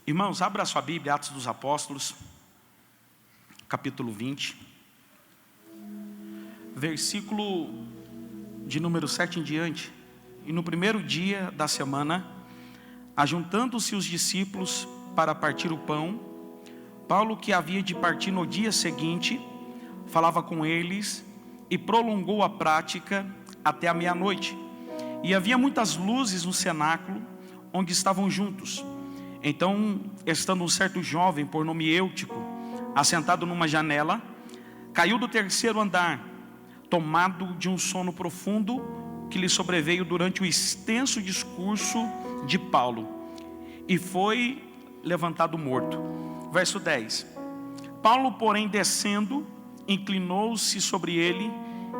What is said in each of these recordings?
Irmãos, abra a sua Bíblia, Atos dos Apóstolos, capítulo 20, versículo de número 7 em diante. E no primeiro dia da semana, ajuntando-se os discípulos para partir o pão, Paulo, que havia de partir no dia seguinte, falava com eles e prolongou a prática até a meia-noite. E havia muitas luzes no cenáculo onde estavam juntos. Então, estando um certo jovem, por nome Eutico, assentado numa janela, caiu do terceiro andar, tomado de um sono profundo que lhe sobreveio durante o extenso discurso de Paulo, e foi levantado morto. Verso 10. Paulo, porém, descendo, inclinou-se sobre ele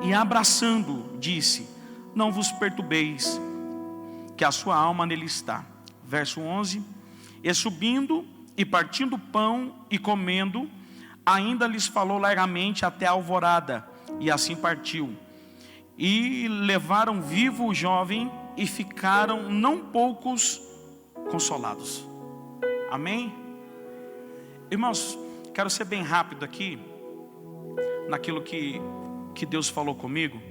e, abraçando, disse: não vos perturbeis, que a sua alma nele está. Verso 11. E subindo e partindo o pão e comendo, ainda lhes falou largamente até a alvorada, e assim partiu. E levaram vivo o jovem e ficaram não poucos consolados. Amém? Irmãos, quero ser bem rápido aqui naquilo que Deus falou comigo.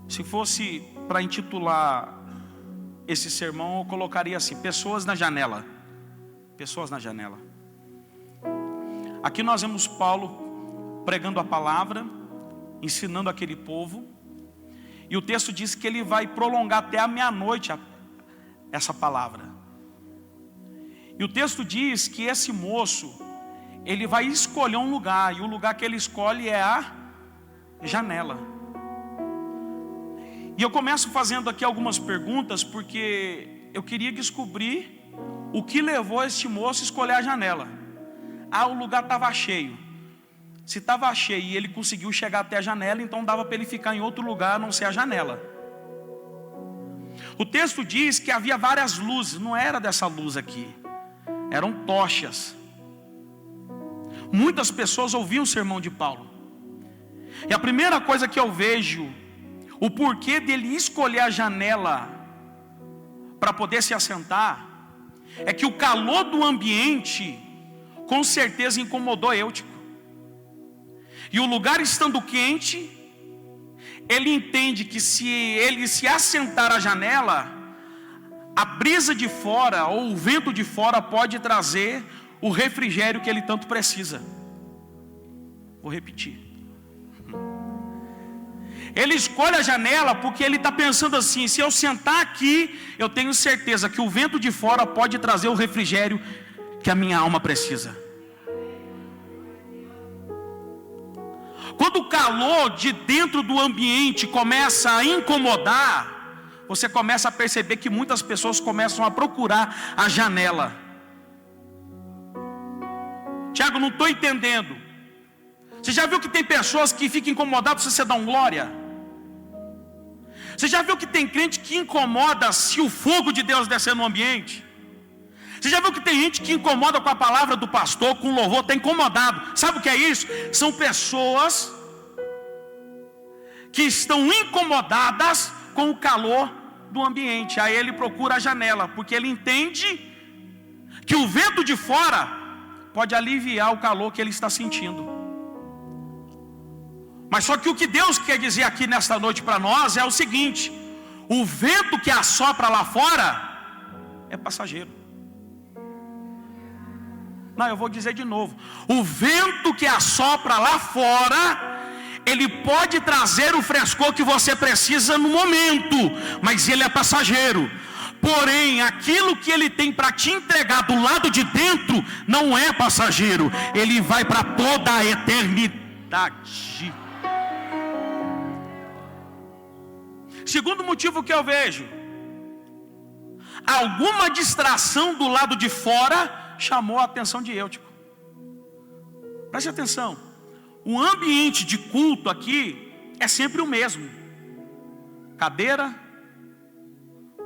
Se fosse para intitular esse sermão, eu colocaria assim: pessoas na janela. Pessoas na janela. Aqui nós vemos Paulo pregando a palavra, ensinando aquele povo, e o texto diz que ele vai prolongar até a meia-noite essa palavra. E o texto diz que esse moço, ele vai escolher um lugar, e o lugar que ele escolhe é a janela. E eu começo fazendo aqui algumas perguntas, porque eu queria descobrir o que levou este moço a escolher a janela. O lugar estava cheio. Se estava cheio e ele conseguiu chegar até a janela, então dava para ele ficar em outro lugar a não ser a janela. O texto diz que havia várias luzes. Não era dessa luz aqui, eram tochas. Muitas pessoas ouviam o sermão de Paulo. E a primeira coisa que eu vejo, o porquê dele escolher a janela para poder se assentar, é que o calor do ambiente com certeza incomodou Eutico. E o lugar estando quente, ele entende que se ele se assentar à janela, a brisa de fora ou o vento de fora pode trazer o refrigério que ele tanto precisa. Vou repetir. Ele escolhe a janela porque ele está pensando assim: se eu sentar aqui, eu tenho certeza que o vento de fora pode trazer o refrigério que a minha alma precisa. Quando o calor de dentro do ambiente começa a incomodar, você começa a perceber que muitas pessoas começam a procurar a janela. Tiago, não estou entendendo. Você já viu que tem pessoas que ficam incomodadas se você dá um glória? Você já viu que tem crente que incomoda se o fogo de Deus descer no ambiente? Você já viu que tem gente que incomoda com a palavra do pastor, com o louvor, está incomodado? Sabe o que é isso? São pessoas que estão incomodadas com o calor do ambiente. Aí ele procura a janela, porque ele entende que o vento de fora pode aliviar o calor que ele está sentindo. Mas só que o que Deus quer dizer aqui nesta noite para nós é o seguinte: o vento que assopra lá fora é passageiro. Não, eu vou dizer de novo: o vento que assopra lá fora, ele pode trazer o frescor que você precisa no momento, mas ele é passageiro. Porém, aquilo que ele tem para te entregar do lado de dentro não é passageiro, ele vai para toda a eternidade. Segundo motivo que eu vejo, alguma distração do lado de fora chamou a atenção de Eutico. Preste atenção, o ambiente de culto aqui é sempre o mesmo: cadeira,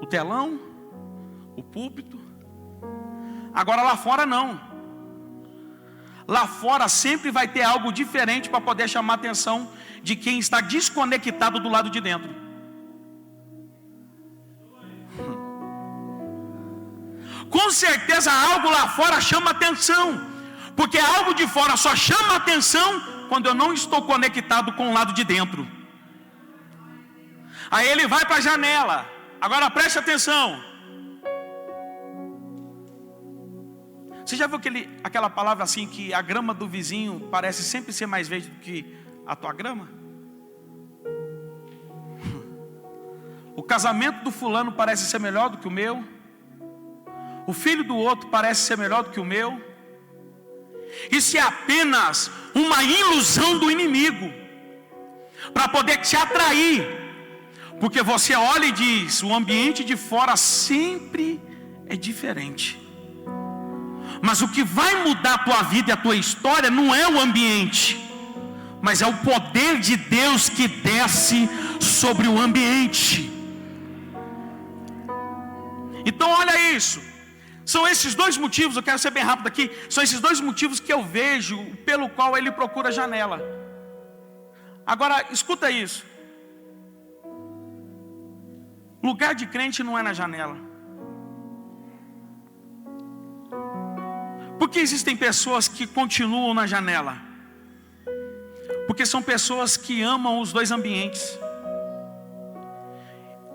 o telão, o púlpito. Agora lá fora não. Lá fora sempre vai ter algo diferente para poder chamar a atenção de quem está desconectado do lado de dentro. com certeza algo lá fora chama atenção, porque algo de fora só chama atenção quando eu não estou conectado com o lado de dentro. Aí ele vai para a janela. Agora preste atenção. Você já viu aquela palavra assim, que a grama do vizinho parece sempre ser mais verde do que a tua grama? O casamento do fulano parece ser melhor do que o meu. O filho do outro parece ser melhor do que o meu. Isso é apenas uma ilusão do inimigo, para poder te atrair. Porque você olha e diz, o ambiente de fora sempre é diferente. Mas o que vai mudar a tua vida e a tua história não é o ambiente, mas é o poder de Deus que desce sobre o ambiente. Então olha isso. São esses dois motivos, eu quero ser bem rápido aqui. São esses dois motivos que eu vejo pelo qual ele procura a janela. Agora escuta isso. Lugar de crente não é na janela. Por que existem pessoas que continuam na janela? Porque são pessoas que amam os dois ambientes.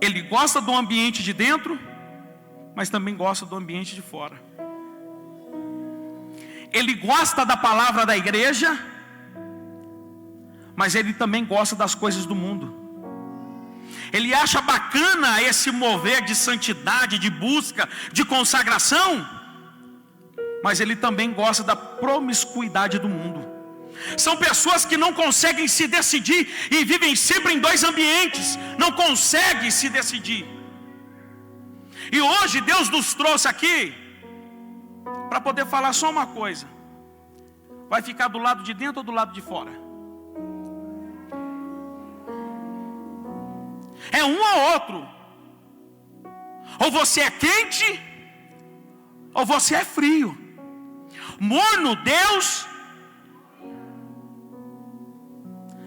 Ele gosta do ambiente de dentro, mas também gosta do ambiente de fora. Ele gosta da palavra da igreja, mas ele também gosta das coisas do mundo. Ele acha bacana esse mover de santidade, de busca, de consagração, mas ele também gosta da promiscuidade do mundo. São pessoas que não conseguem se decidir e vivem sempre em dois ambientes. Não conseguem se decidir. E hoje Deus nos trouxe aqui para poder falar só uma coisa: vai ficar do lado de dentro ou do lado de fora? É um ou outro. Ou você é quente, ou você é frio. Morno, Deus.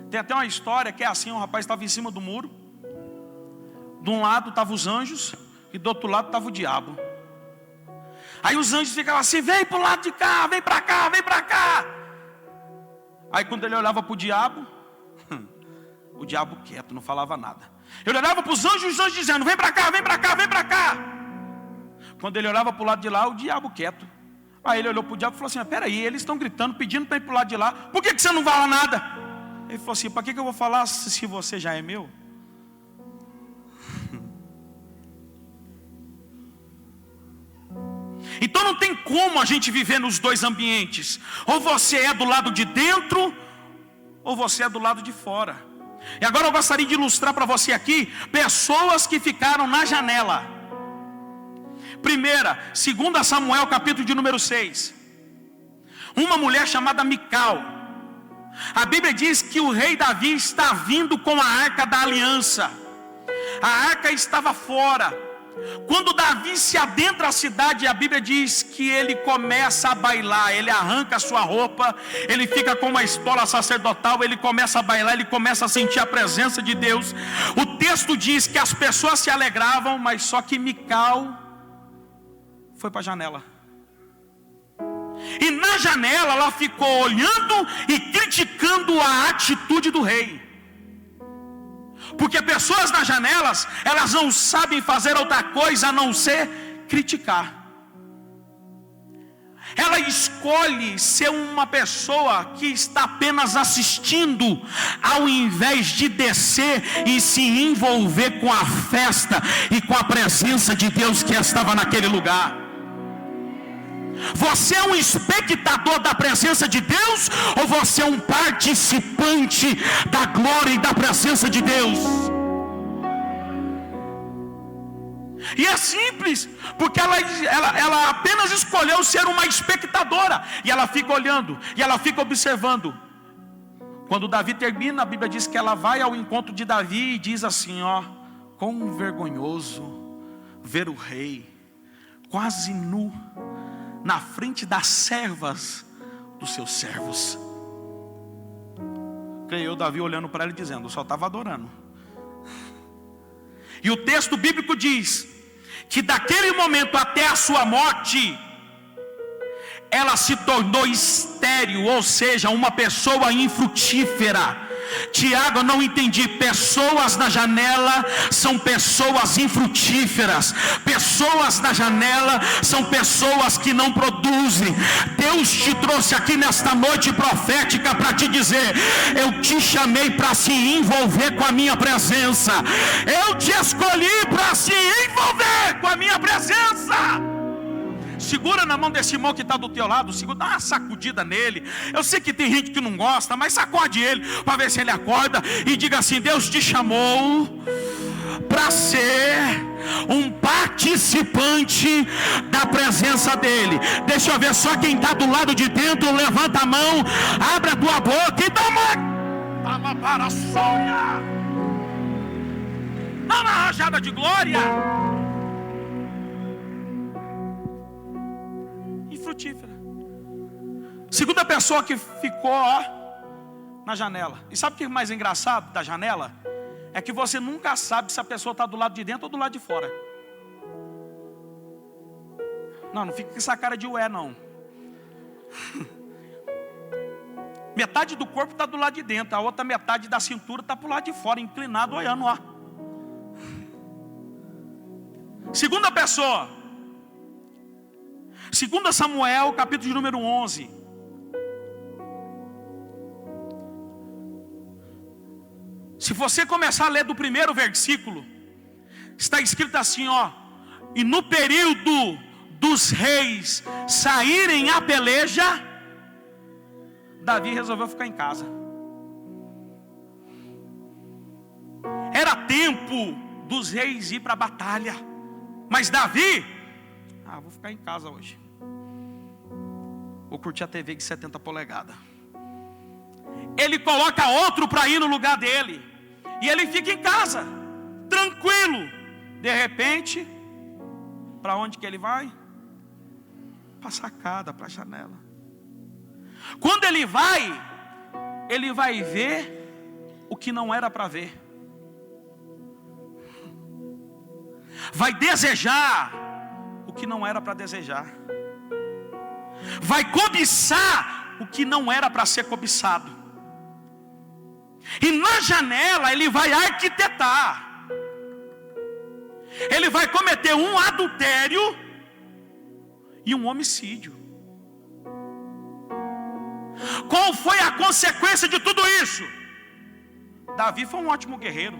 Tem até uma história que é assim: um rapaz estava em cima do muro. De um lado estavam os anjos e do outro lado estava o diabo. Aí os anjos ficavam assim: vem para o lado de cá, vem para cá, vem para cá. Aí quando ele olhava para o diabo quieto, não falava nada. Ele olhava para os anjos dizendo: vem para cá, vem para cá, vem para cá. Quando ele olhava para o lado de lá, o diabo quieto. Aí ele olhou para o diabo e falou assim: peraí, eles estão gritando, pedindo para ir para o lado de lá, por que você não fala nada? Ele falou assim: para que eu vou falar se você já é meu? Então não tem como a gente viver nos dois ambientes. Ou você é do lado de dentro, ou você é do lado de fora. E agora eu gostaria de ilustrar para você aqui pessoas que ficaram na janela. Primeira, 2 Samuel capítulo de número 6. Uma mulher chamada Mical. A Bíblia diz que o rei Davi está vindo com a arca da aliança. A arca estava fora. Quando Davi se adentra à cidade, a Bíblia diz que ele começa a bailar. Ele arranca a sua roupa, ele fica com uma estola sacerdotal, ele começa a bailar, ele começa a sentir a presença de Deus. O texto diz que as pessoas se alegravam, mas só que Mical foi para a janela. E na janela ela ficou olhando e criticando a atitude do rei. Porque pessoas nas janelas, elas não sabem fazer outra coisa a não ser criticar. Ela escolhe ser uma pessoa que está apenas assistindo, ao invés de descer e se envolver com a festa e com a presença de Deus que estava naquele lugar. Você é um espectador da presença de Deus, ou você é um participante da glória e da presença de Deus? E é simples, porque ela apenas escolheu ser uma espectadora. E ela fica olhando, e ela fica observando. Quando Davi termina, a Bíblia diz que ela vai ao encontro de Davi e diz assim: ó, quão vergonhoso ver o rei quase nu na frente das servas dos seus servos. Creio eu, Davi olhando para ela e dizendo: eu só estava adorando. E o texto bíblico diz que daquele momento até a sua morte, ela se tornou estéril, ou seja, uma pessoa infrutífera. Tiago, eu não entendi. Pessoas na janela são pessoas infrutíferas. Pessoas na janela são pessoas que não produzem. Deus te trouxe aqui nesta noite profética para te dizer: eu te chamei para se envolver com a minha presença. Eu te escolhi para se envolver com a minha presença. Segura na mão desse irmão que está do teu lado, segura, dá uma sacudida nele. Eu sei que tem gente que não gosta, mas sacode ele para ver se ele acorda e diga assim: Deus te chamou para ser um participante da presença dele. Deixa eu ver só quem está do lado de dentro. Levanta a mão, abre a tua boca e dá uma para sonha, dá uma rajada de glória. Frutífera. Segunda pessoa que ficou na janela. E sabe o que é mais engraçado da janela? É que você nunca sabe se a pessoa está do lado de dentro ou do lado de fora. Não fica com essa cara de ué, não. Metade do corpo está do lado de dentro, a outra metade da cintura está para o lado de fora, inclinado, olhando, Segunda pessoa, 2 Samuel, capítulo de número 11. Se você começar a ler do primeiro versículo, está escrito assim, e no período dos reis saírem à peleja, Davi resolveu ficar em casa. Era tempo dos reis ir para a batalha, mas Davi, vou ficar em casa hoje. Vou curtir a TV de 70 polegadas. Ele coloca outro para ir no lugar dele, e ele fica em casa, tranquilo. De repente, para onde que ele vai? Para a sacada, para a janela. Quando ele vai ver o que não era para ver. Vai desejar o que não era para desejar. Vai cobiçar o que não era para ser cobiçado. E na janela ele vai arquitetar. Ele vai cometer um adultério e um homicídio. Qual foi a consequência de tudo isso? Davi foi um ótimo guerreiro.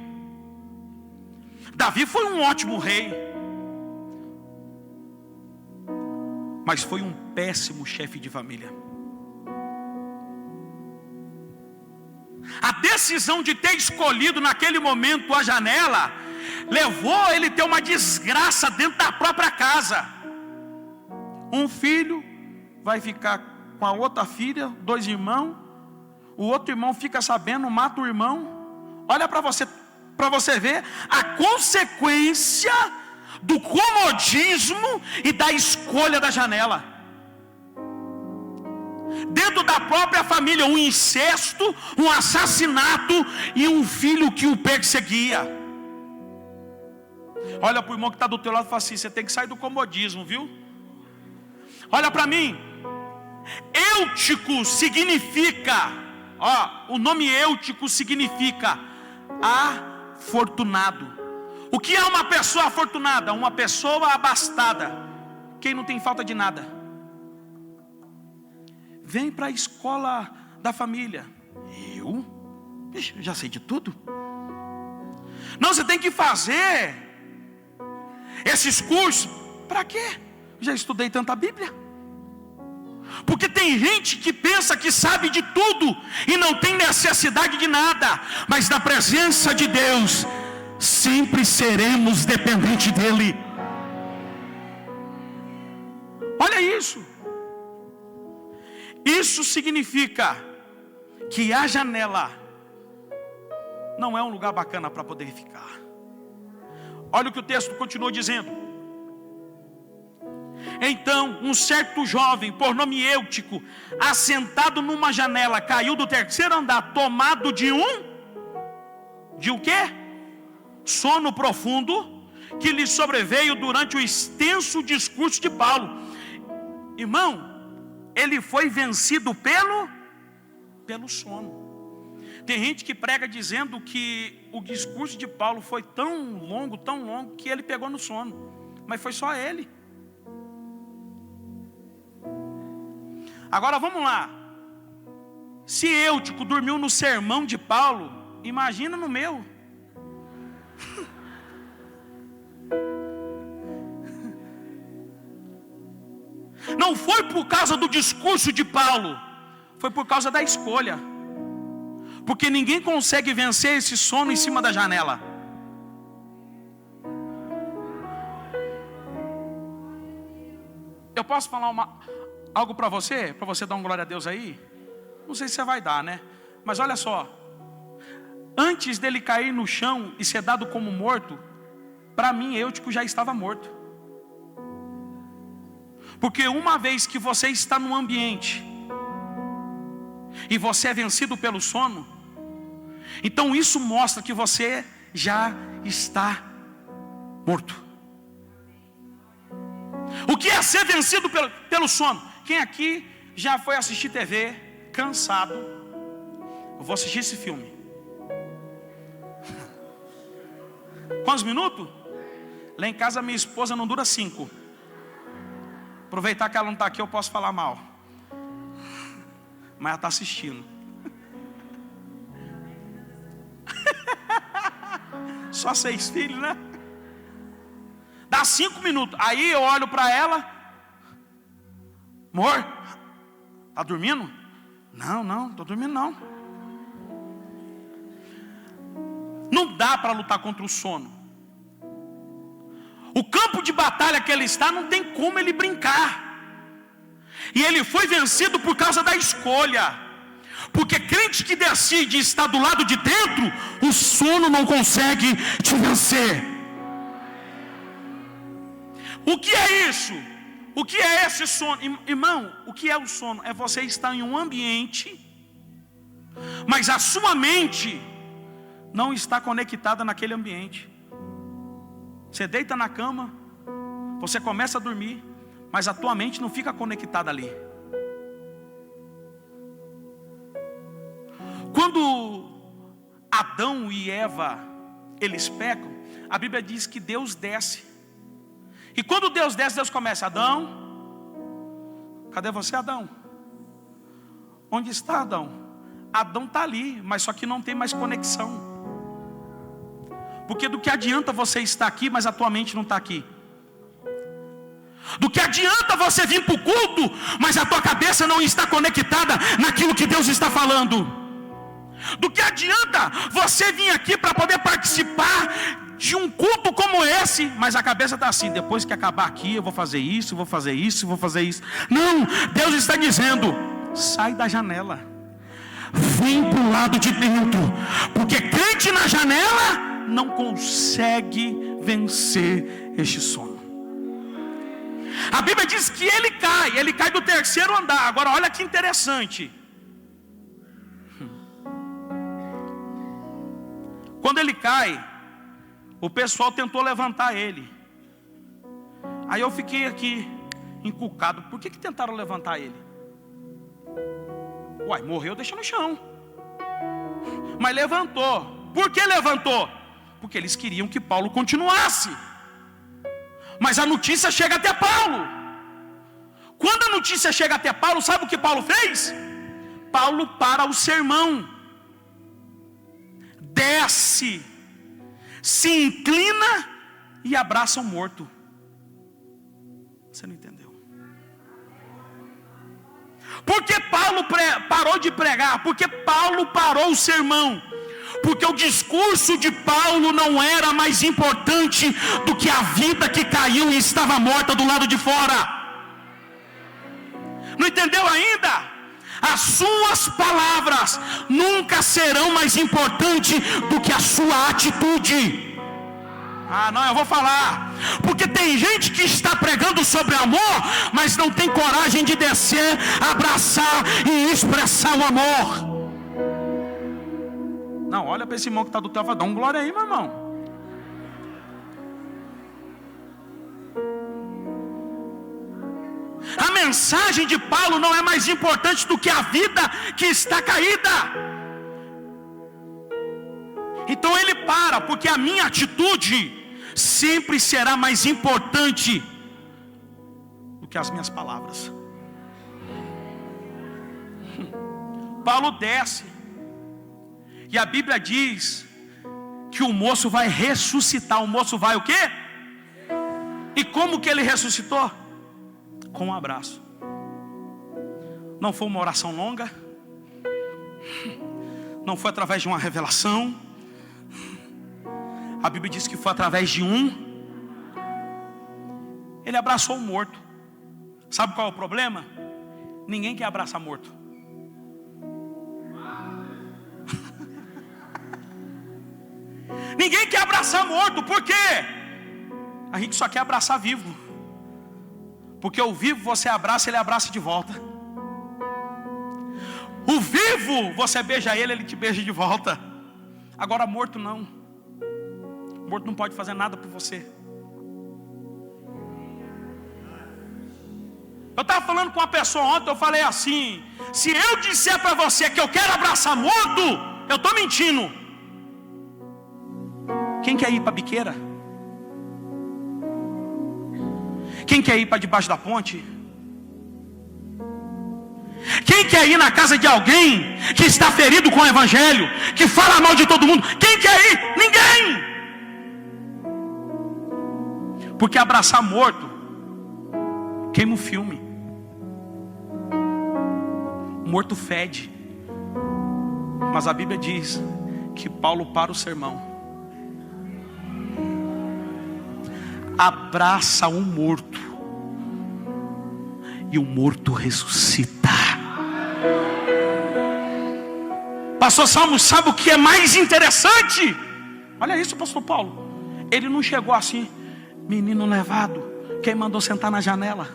Davi foi um ótimo rei. Mas foi um péssimo chefe de família. A decisão de ter escolhido naquele momento a janela levou ele a ter uma desgraça dentro da própria casa. Um filho vai ficar com a outra filha, 2 irmãos. O outro irmão fica sabendo, mata o irmão. Olha para você ver a consequência do comodismo e da escolha da janela. Dentro da própria família, um incesto, um assassinato e um filho que o perseguia. Olha para o irmão que está do teu lado e fala assim: você tem que sair do comodismo, viu? Olha para mim. Eutico significa, o nome Eutico significa afortunado. O que é uma pessoa afortunada? Uma pessoa abastada. Quem não tem falta de nada? Vem para a escola da família. Eu já sei de tudo. Não, você tem que fazer esses cursos. Para quê? Já estudei tanta Bíblia. Porque tem gente que pensa que sabe de tudo e não tem necessidade de nada. Mas na presença de Deus sempre seremos dependentes dele. Olha isso. Isso significa que a janela não é um lugar bacana para poder ficar. Olha o que o texto continua dizendo. Então um certo jovem, por nome Eutico, assentado numa janela, caiu do 3º andar, tomado de o quê? Sono profundo, que lhe sobreveio durante o extenso discurso de Paulo. Irmão, ele foi vencido pelo sono. Tem gente que prega dizendo que o discurso de Paulo foi tão longo, que ele pegou no sono. Mas foi só ele. Agora vamos lá. Se Eutico dormiu no sermão de Paulo, imagina no meu. Não foi por causa do discurso de Paulo, foi por causa da escolha. Porque ninguém consegue vencer esse sono em cima da janela. Eu posso falar algo para você dar uma glória a Deus aí? Não sei se você vai dar, né? Mas olha só. Antes dele cair no chão e ser dado como morto, para mim, Eutico já estava morto. Porque uma vez que você está num ambiente e você é vencido pelo sono, então isso mostra que você já está morto. O que é ser vencido pelo sono? Quem aqui já foi assistir TV cansado? Eu vou assistir esse filme. Quantos minutos? Lá em casa minha esposa não dura 5. Aproveitar que ela não está aqui, eu posso falar mal. Mas ela está assistindo. Só 6 filhos, né? Dá 5 minutos. Aí eu olho para ela. Amor, tá dormindo? Não, tô dormindo não. Não dá para lutar contra o sono. O campo de batalha que ele está, não tem como ele brincar. E ele foi vencido por causa da escolha. Porque crente que decide estar do lado de dentro, o sono não consegue te vencer. O que é isso? O que é esse sono? Irmão, o que é o sono? É você estar em um ambiente, mas a sua mente não está conectada naquele ambiente. Você deita na cama, você começa a dormir, mas a tua mente não fica conectada ali. Quando Adão e Eva, eles pecam, a Bíblia diz que Deus desce. E quando Deus desce, Deus começa: Adão, cadê você, Adão? Onde está Adão? Adão está ali, mas só que não tem mais conexão. Porque do que adianta você estar aqui, mas a tua mente não está aqui? Do que adianta você vir para o culto, mas a tua cabeça não está conectada naquilo que Deus está falando? Do que adianta você vir aqui para poder participar de um culto como esse, mas a cabeça está assim: depois que acabar aqui eu vou fazer isso, vou fazer isso, vou fazer isso. Não, Deus está dizendo: sai da janela, vem para o lado de dentro. Porque crente na janela não consegue vencer este sono. A Bíblia diz que ele cai do 3º andar. Agora olha que interessante. Quando ele cai, o pessoal tentou levantar ele. Aí eu fiquei aqui encucado. Por que tentaram levantar ele? Uai, morreu, deixa no chão. Mas levantou. Por que levantou? Porque eles queriam que Paulo continuasse. Mas a notícia chega até Paulo. Quando a notícia chega até Paulo, sabe o que Paulo fez? Paulo para o sermão, desce, se inclina e abraça o morto. Você não entendeu? Por que Paulo parou de pregar? Porque Paulo parou o sermão. Porque o discurso de Paulo não era mais importante do que a vida que caiu e estava morta do lado de fora. Não entendeu ainda? As suas palavras nunca serão mais importantes do que a sua atitude. Ah, não, eu vou falar. Porque tem gente que está pregando sobre amor, mas não tem coragem de descer, abraçar e expressar o amor. Não, olha para esse irmão que está do teu lado, dá um glória aí, meu irmão. A mensagem de Paulo não é mais importante do que a vida que está caída. Então ele para, porque a minha atitude sempre será mais importante do que as minhas palavras. Paulo desce, e a Bíblia diz que o moço vai ressuscitar. O moço vai o quê? E como que ele ressuscitou? Com um abraço. Não foi uma oração longa, não foi através de uma revelação. A Bíblia diz que foi através de ele abraçou o morto. Sabe qual é o problema? Ninguém quer abraçar morto. Ninguém quer abraçar morto. Por quê? A gente só quer abraçar vivo. Porque o vivo você abraça, ele abraça de volta. O vivo, você beija ele, ele te beija de volta. Agora morto não. Morto não pode fazer nada por você. Eu estava falando com uma pessoa ontem, eu falei assim: se eu disser para você que eu quero abraçar morto, eu estou mentindo. Quem quer ir para a biqueira? Quem quer ir para debaixo da ponte? Quem quer ir na casa de alguém que está ferido com o evangelho, que fala mal de todo mundo? Quem quer ir? Ninguém. Porque abraçar morto queima o filme. Morto fede. Mas a Bíblia diz que Paulo para o sermão, abraça um morto, e o morto ressuscita. Pastor Salmo, sabe o que é mais interessante? Olha isso, pastor Paulo. Ele não chegou assim: menino levado, quem mandou sentar na janela?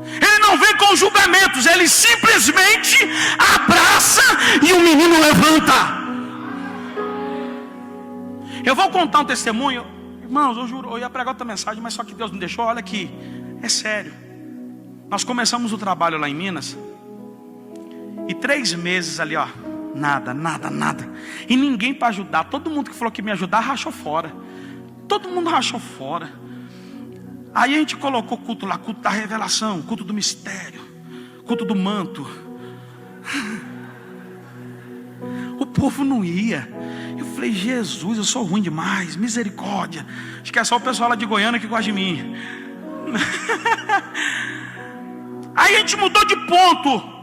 Ele não vem com julgamentos, ele simplesmente abraça e o menino levanta. Eu vou contar um testemunho, irmãos, eu juro, eu ia pregar outra mensagem, mas só que Deus me deixou. Olha aqui, é sério. Nós começamos o trabalho lá em Minas, e 3 meses ali, ó, nada. E ninguém para ajudar. Todo mundo que falou que me ajudar rachou fora. Todo mundo rachou fora. Aí a gente colocou culto lá, culto da revelação, culto do mistério, culto do manto. O povo não ia. Eu falei: Jesus, eu sou ruim demais, misericórdia. Acho que é só o pessoal lá de Goiânia que gosta de mim. Aí a gente mudou de ponto.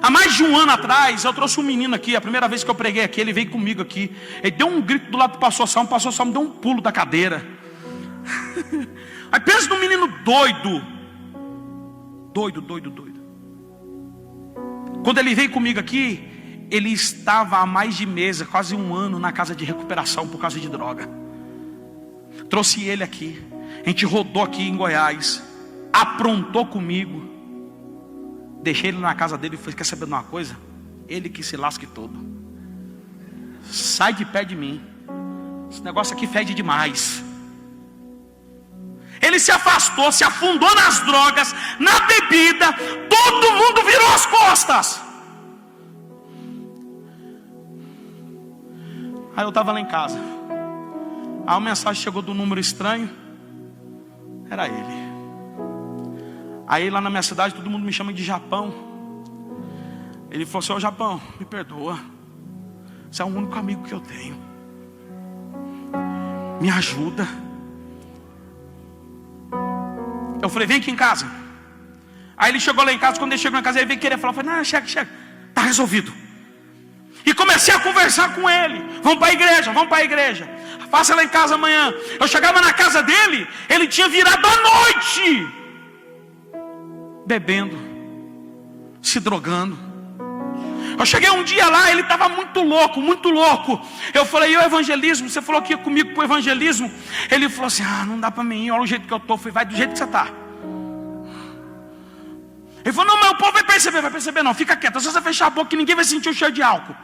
Há mais de 1 ano atrás, eu trouxe um menino aqui. A primeira vez que eu preguei aqui, ele veio comigo aqui. Ele deu um grito do lado do pastor Salmo. O pastor Salmo deu um pulo da cadeira. Aí pensa num menino doido. Doido. Quando ele veio comigo aqui, ele estava há mais de mês, quase 1 ano, na casa de recuperação por causa de droga. Trouxe ele aqui. A gente rodou aqui em Goiás, aprontou comigo. Deixei ele na casa dele e falei: quer saber de uma coisa? Ele que se lasque todo. Sai de perto de mim. Esse negócio aqui fede demais. Ele se afastou, se afundou nas drogas, na bebida. Todo mundo virou as costas. Aí eu estava lá em casa. Aí uma mensagem chegou do número estranho. Era ele. Aí lá na minha cidade todo mundo me chama de Japão. Ele falou assim: ô Japão, me perdoa. Você é o único amigo que eu tenho. Me ajuda. Eu falei: vem aqui em casa. Aí ele chegou lá em casa. Quando ele chegou em casa, ele veio querer falar. Eu falei: não, chega, está resolvido. E comecei a conversar com ele. Vamos para a igreja. Faça lá em casa amanhã. Eu chegava na casa dele, ele tinha virado à noite, bebendo, se drogando. Eu cheguei um dia lá, ele estava muito louco. Eu falei: e o evangelismo? Você falou que ia comigo para o evangelismo. Ele falou assim: não dá para mim ir, olha o jeito que eu estou. Eu falei: vai do jeito que você está. Ele falou: não, mas o povo vai perceber não, fica quieto. Se você fechar a boca, que ninguém vai sentir o cheiro de álcool.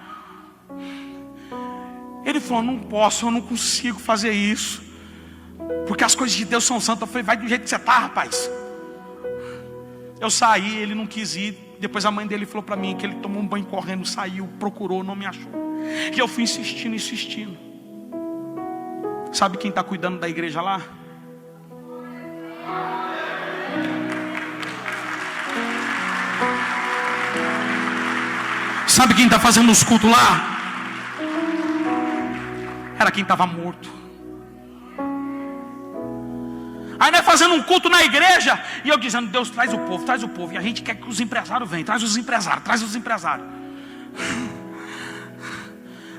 Ele falou: não posso, eu não consigo fazer isso, porque as coisas de Deus são santas. Eu falei: vai do jeito que você está, rapaz. Eu saí, ele não quis ir. Depois a mãe dele falou para mim que ele tomou um banho correndo, saiu, procurou, não me achou. E eu fui insistindo, insistindo. Sabe quem está cuidando da igreja lá? Sabe quem está fazendo os cultos lá? Era quem estava morto. Aí nós fazendo um culto na igreja, e eu dizendo: Deus, traz o povo, traz o povo. E a gente quer que os empresários venham. Traz os empresários, traz os empresários.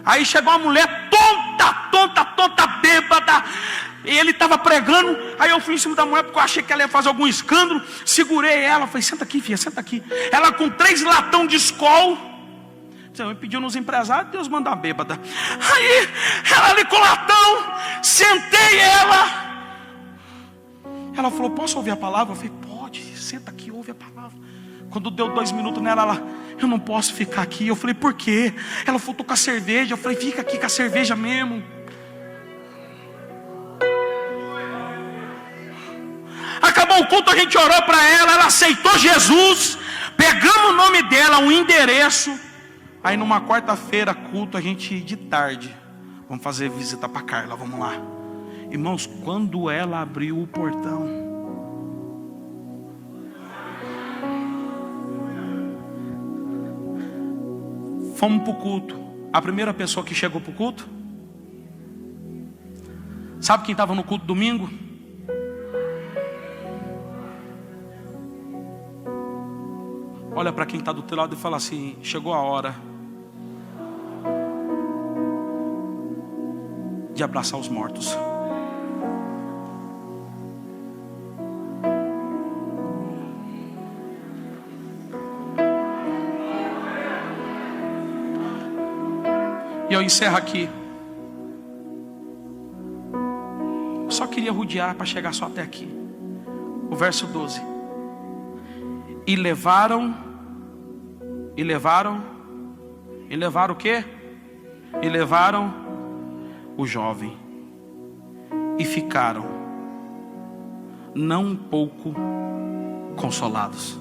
Aí chegou uma mulher tonta, bêbada. E ele estava pregando. Aí eu fui em cima da mulher, porque eu achei que ela ia fazer algum escândalo. Segurei ela, falei: senta aqui, filha, senta aqui. Ela com 3 latão de Skol. Me pediu nos empresários, Deus manda uma bêbada. Aí ela ali com latão, sentei ela. Ela falou: posso ouvir a palavra? Eu falei: pode, senta aqui, ouve a palavra. Quando deu 2 minutos nela, ela: eu não posso ficar aqui. Eu falei: por quê? Ela falou: tô com a cerveja. Eu falei: fica aqui com a cerveja mesmo. Acabou o culto, a gente orou para ela, ela aceitou Jesus. Pegamos o nome dela, um endereço. Aí numa quarta-feira, culto, a gente de tarde, vamos fazer visita para Carla, vamos lá. Irmãos, quando ela abriu o portão, fomos para o culto. A primeira pessoa que chegou para o culto, sabe quem estava no culto domingo? Olha para quem está do teu lado e fala assim: chegou a hora de abraçar os mortos. E eu encerro aqui. Só queria rodear para chegar só até aqui. O verso 12. E levaram o quê? E levaram o jovem. E ficaram não um pouco consolados.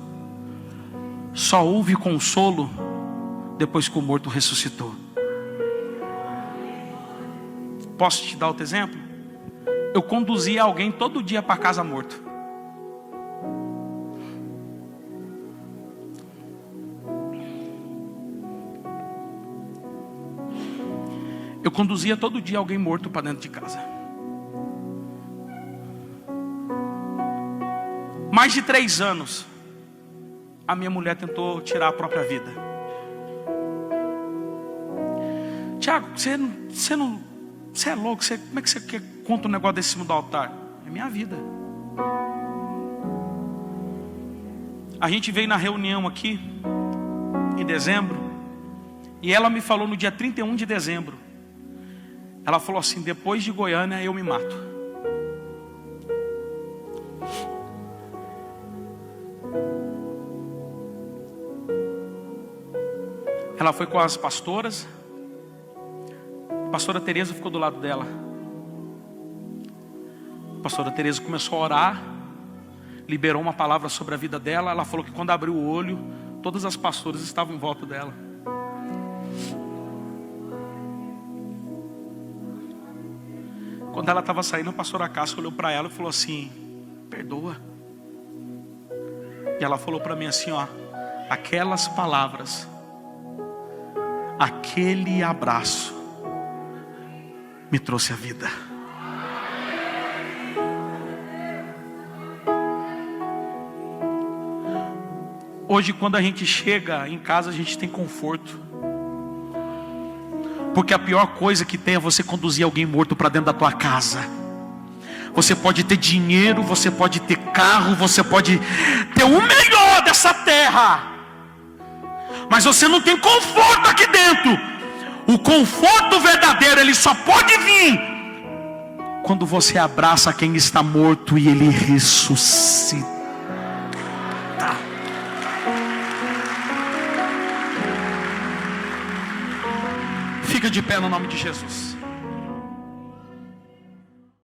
Só houve consolo depois que o morto ressuscitou. Posso te dar outro exemplo? Eu conduzia alguém todo dia para casa morto. Eu conduzia todo dia alguém morto para dentro de casa. Mais de 3 anos, a minha mulher tentou tirar a própria vida. Tiago, você é louco? Como é que você conta um negócio desse em cima do altar? É minha vida. A gente veio na reunião aqui em dezembro, e ela me falou no dia 31 de dezembro. Ela falou assim: depois de Goiânia eu me mato. Ela foi com as pastoras. A pastora Tereza ficou do lado dela. A pastora Tereza começou a orar, liberou uma palavra sobre a vida dela. Ela falou que quando abriu o olho, todas as pastoras estavam em volta dela. Quando ela estava saindo, a pastora Cássia olhou para ela e falou assim: perdoa. E ela falou para mim assim, ó: aquelas palavras, aquele abraço me trouxe a vida. Hoje, quando a gente chega em casa, a gente tem conforto. Porque a pior coisa que tem é você conduzir alguém morto para dentro da tua casa. Você pode ter dinheiro, você pode ter carro, você pode ter o melhor dessa terra, mas você não tem conforto aqui dentro. O conforto verdadeiro, ele só pode vir quando você abraça quem está morto e ele ressuscita. Fica de pé no nome de Jesus.